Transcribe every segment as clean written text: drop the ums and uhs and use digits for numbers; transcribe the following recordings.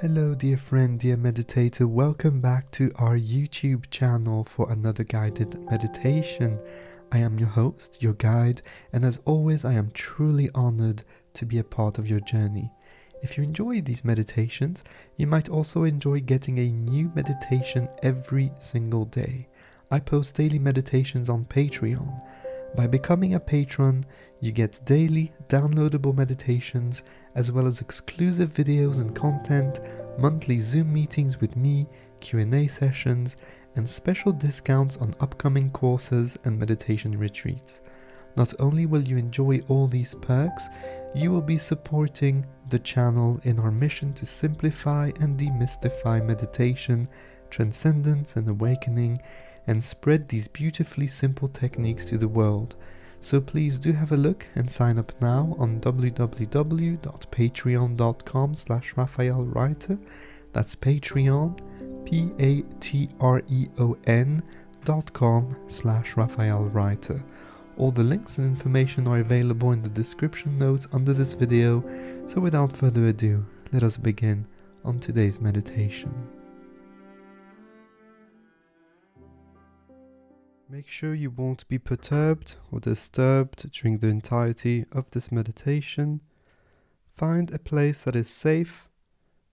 Hello dear friend, dear meditator, welcome back to our YouTube channel for another guided meditation. I am your host, your guide, and as always I am truly honored to be a part of your journey. If you enjoy these meditations, you might also enjoy getting a new meditation every single day. I post daily meditations on Patreon. By becoming a patron, you get daily downloadable meditations as well as exclusive videos and content, monthly Zoom meetings with me, Q&A sessions, and special discounts on upcoming courses and meditation retreats. Not only will you enjoy all these perks, you will be supporting the channel in our mission to simplify and demystify meditation, transcendence and awakening, and spread these beautifully simple techniques to the world. So please do have a look and sign up now on www.patreon.com/RaphaelWriter. That's Patreon, patreon.com/RaphaelWriter. All the links and information are available in the description notes under this video. So without further ado, let us begin on today's meditation. Make sure you won't be perturbed or disturbed during the entirety of this meditation. Find a place that is safe.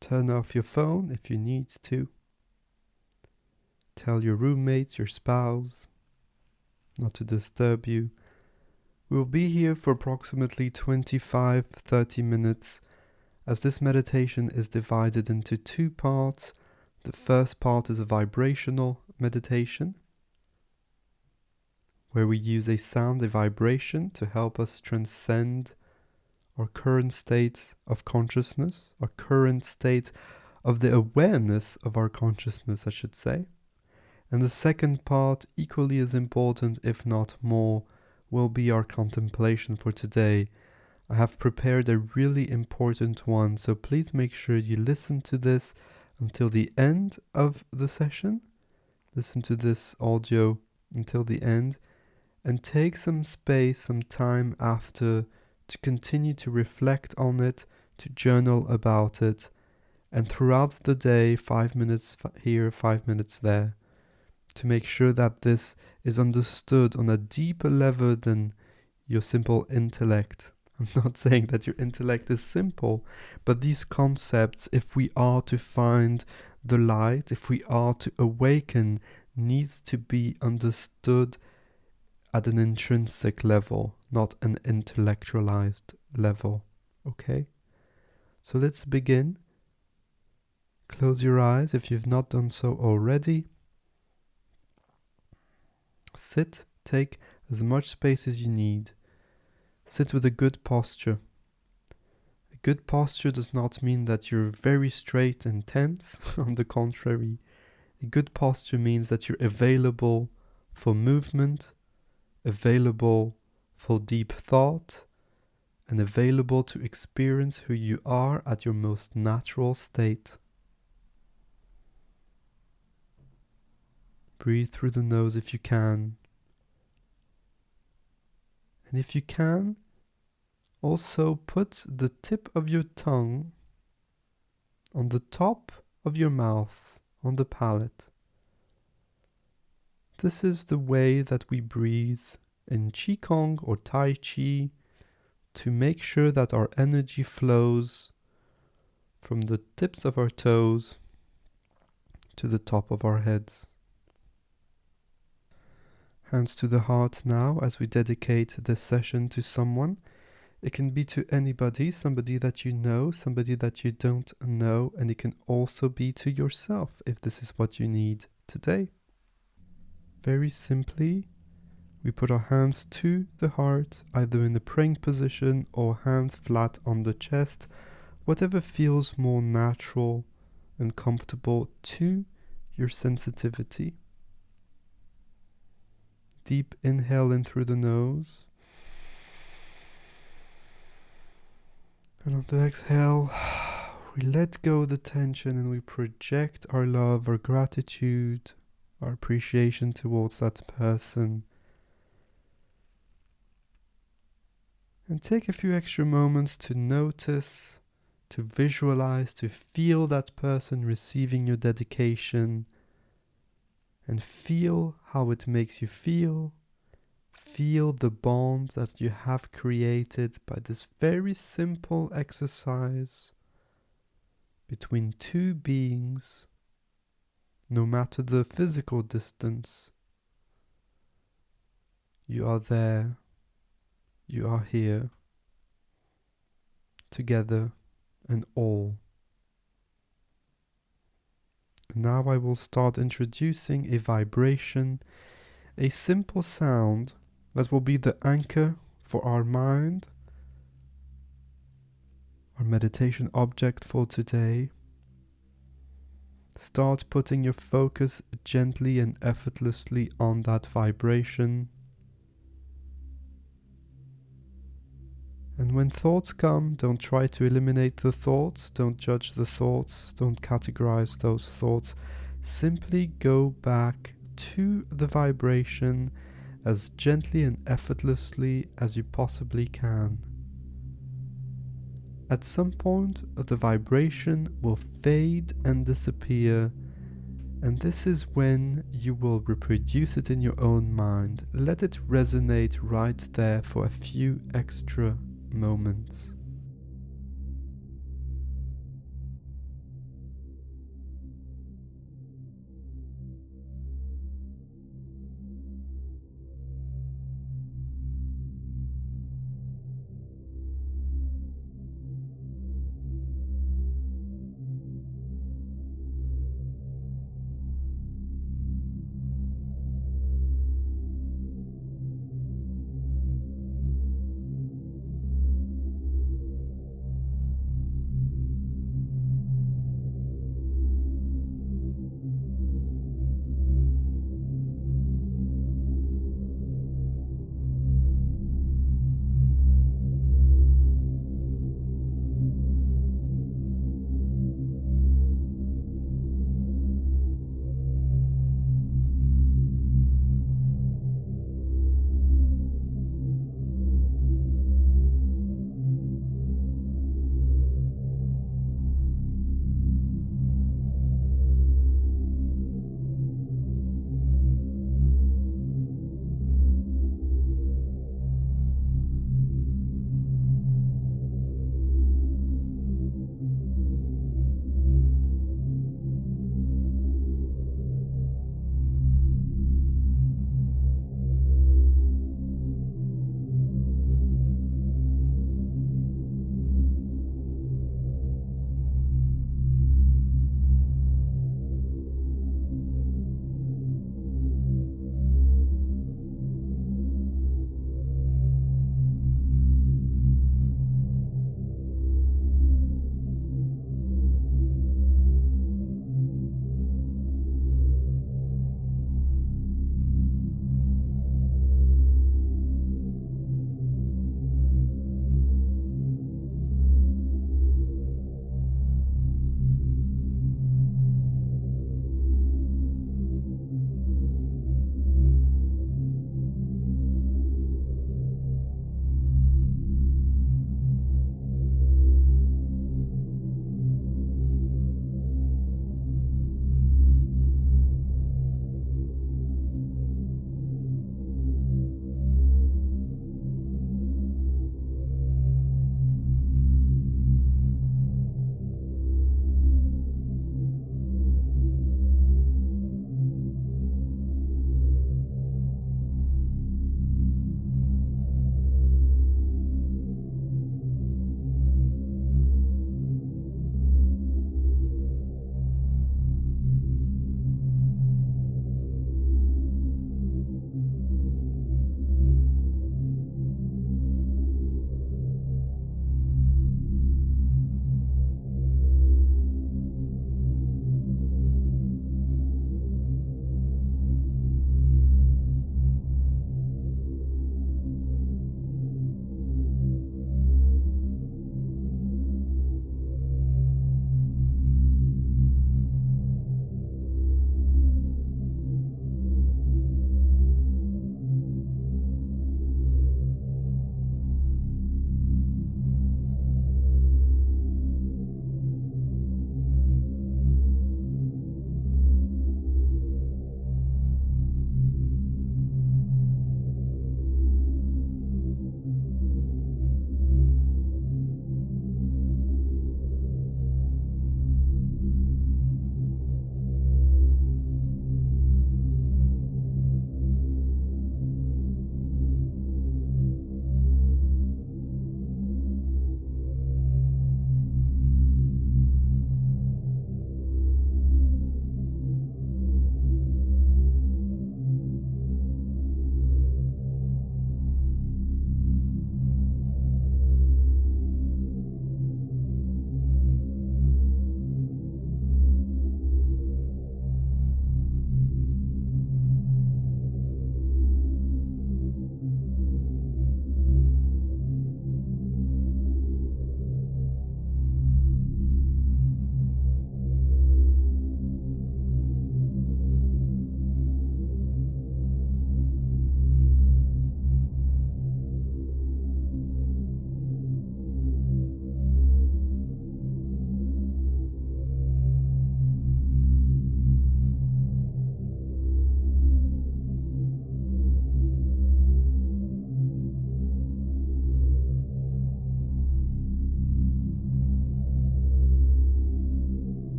Turn off your phone if you need to. Tell your roommates, your spouse, not to disturb you. We'll be here for approximately 25-30 minutes, as this meditation is divided into two parts. The first part is a vibrational meditation, where we use a sound, a vibration, to help us transcend our current state of consciousness, our current state of the awareness of our consciousness, I should say. And the second part, equally as important, if not more, will be our contemplation for today. I have prepared a really important one, so please make sure you listen to this until the end of the session. Listen to this audio until the end. And take some space, some time after to continue to reflect on it, to journal about it, and throughout the day, 5 minutes here, 5 minutes there, to make sure that this is understood on a deeper level than your simple intellect. I'm not saying that your intellect is simple, but these concepts, if we are to find the light, if we are to awaken, needs to be understood at an intrinsic level, not an intellectualized level. Okay? So let's begin. Close your eyes if you've not done so already. Sit, take as much space as you need. Sit with a good posture. A good posture does not mean that you're very straight and tense. On the contrary, a good posture means that you're available for movement, available for deep thought, and available to experience who you are at your most natural state. Breathe through the nose if you can. And if you can, also put the tip of your tongue on the top of your mouth, on the palate. This is the way that we breathe in Qigong or Tai Chi to make sure that our energy flows from the tips of our toes to the top of our heads. Hands to the heart now as we dedicate this session to someone. It can be to anybody, somebody that you know, somebody that you don't know, and it can also be to yourself if this is what you need today. Very simply, we put our hands to the heart, either in the praying position or hands flat on the chest, whatever feels more natural and comfortable to your sensitivity. Deep inhale in through the nose. And on the exhale, we let go of the tension and we project our love, our gratitude, our appreciation towards that person. And take a few extra moments to notice to visualize, to feel that person receiving your dedication, and feel how it makes you feel. Feel the bond that you have created by this very simple exercise between two beings, no matter the physical distance. You are there, you are here, together and all. Now I will start introducing a vibration, a simple sound that will be the anchor for our mind, our meditation object for today. Start putting your focus gently and effortlessly on that vibration. And when thoughts come, don't try to eliminate the thoughts, don't judge the thoughts, don't categorize those thoughts. Simply go back to the vibration as gently and effortlessly as you possibly can. At some point, the vibration will fade and disappear, and this is when you will reproduce it in your own mind. Let it resonate right there for a few extra moments.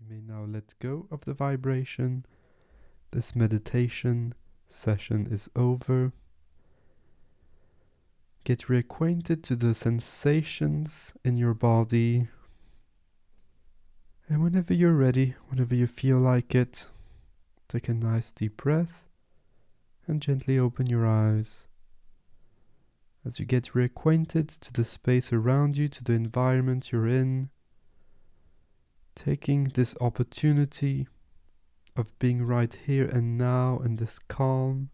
may now let go of the vibration. This meditation session is over. Get reacquainted to the sensations in your body. And whenever you're ready, whenever you feel like it, take a nice deep breath and gently open your eyes. As you get reacquainted to the space around you, to the environment you're in, taking this opportunity of being right here and now in this calm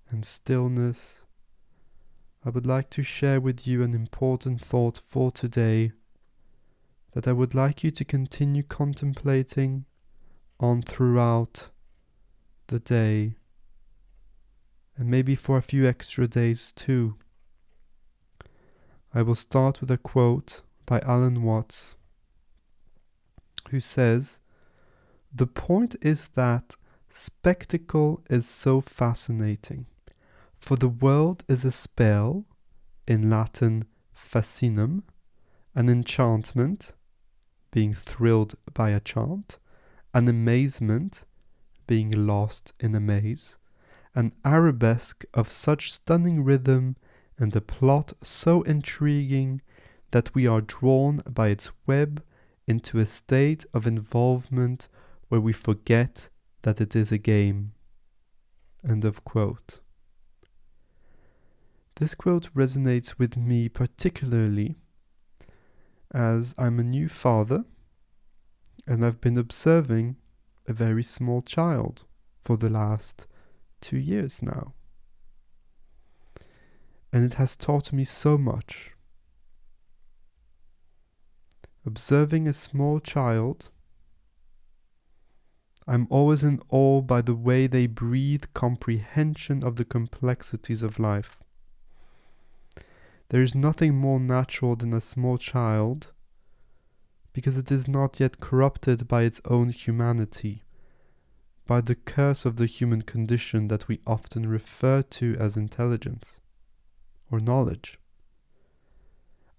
and stillness, I would like to share with you an important thought for today that I would like you to continue contemplating on throughout the day, and maybe for a few extra days too. I will start with a quote by Alan Watts, who says, "The point is that spectacle is so fascinating, for the world is a spell, in Latin fascinum, an enchantment, being thrilled by a chant, an amazement, being lost in a maze, an arabesque of such stunning rhythm, and a plot so intriguing that we are drawn by its web into a state of involvement where we forget that it is a game." End of quote. This quote resonates with me particularly as I'm a new father and I've been observing a very small child for the last 2 years now. And it has taught me so much. Observing a small child, I'm always in awe by the way they breathe comprehension of the complexities of life. There is nothing more natural than a small child, because it is not yet corrupted by its own humanity, by the curse of the human condition that we often refer to as intelligence or knowledge.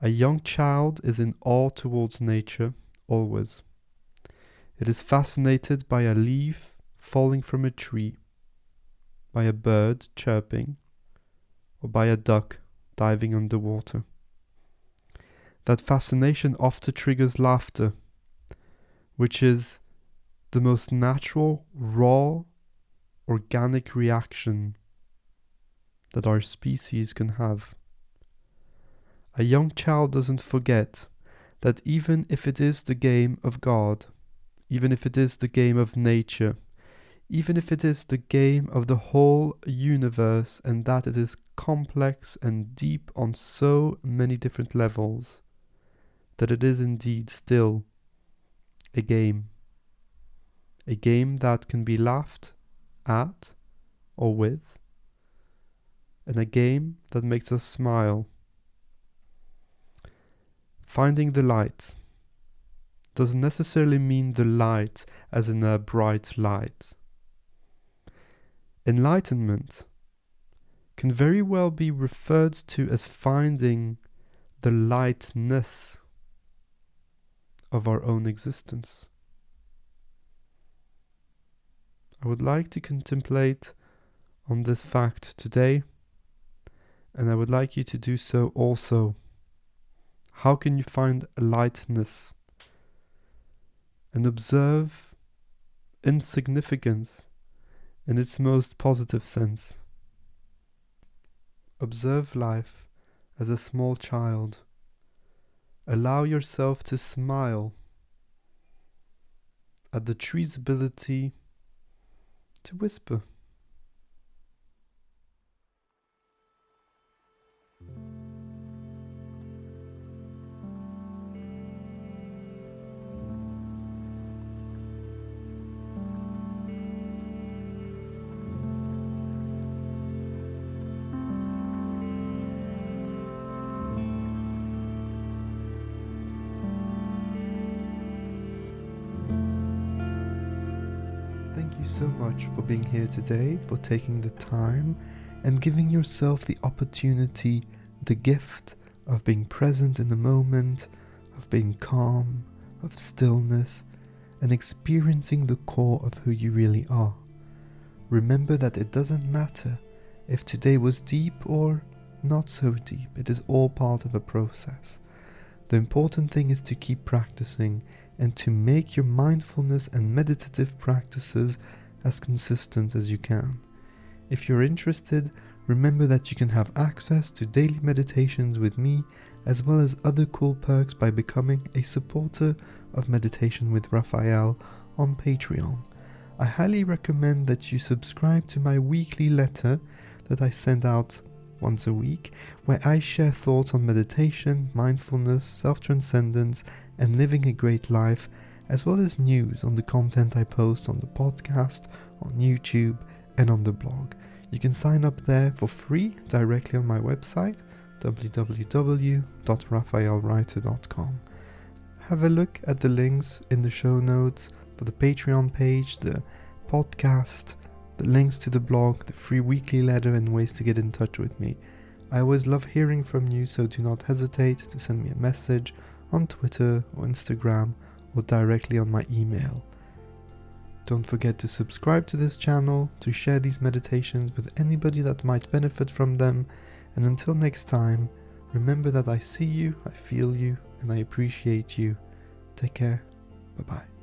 A young child is in awe towards nature, always. It is fascinated by a leaf falling from a tree, by a bird chirping, or by a duck diving underwater. That fascination often triggers laughter, which is the most natural, raw, organic reaction that our species can have. A young child doesn't forget that even if it is the game of God, even if it is the game of nature, even if it is the game of the whole universe, and that it is complex and deep on so many different levels, that it is indeed still a game. A game that can be laughed at or with, and a game that makes us smile. Finding the light doesn't necessarily mean the light as in a bright light. Enlightenment can very well be referred to as finding the lightness of our own existence. I would like to contemplate on this fact today, and I would like you to do so also. How can you find lightness and observe insignificance in its most positive sense? Observe life as a small child. Allow yourself to smile at the tree's ability to whisper. Thank you so much for being here today, for taking the time and giving yourself the opportunity, the gift of being present in the moment, of being calm, of stillness, and experiencing the core of who you really are. Remember that it doesn't matter if today was deep or not so deep. It is all part of a process. The important thing is to keep practicing and to make your mindfulness and meditative practices as consistent as you can. If you're interested, remember that you can have access to daily meditations with me, as well as other cool perks by becoming a supporter of Meditation with Raphael on Patreon. I highly recommend that you subscribe to my weekly letter that I send out once a week, where I share thoughts on meditation, mindfulness, self-transcendence, and living a great life, as well as news on the content I post on the podcast, on YouTube, and on the blog. You can sign up there for free directly on my website, www.raphaelwriter.com. Have a look at the links in the show notes for the Patreon page, the podcast, the links to the blog, the free weekly letter, and ways to get in touch with me. I always love hearing from you, so do not hesitate to send me a message on Twitter or Instagram or directly on my email. Don't forget to subscribe to this channel, to share these meditations with anybody that might benefit from them, and until next time, remember that I see you, I feel you, and I appreciate you. Take care. Bye-bye.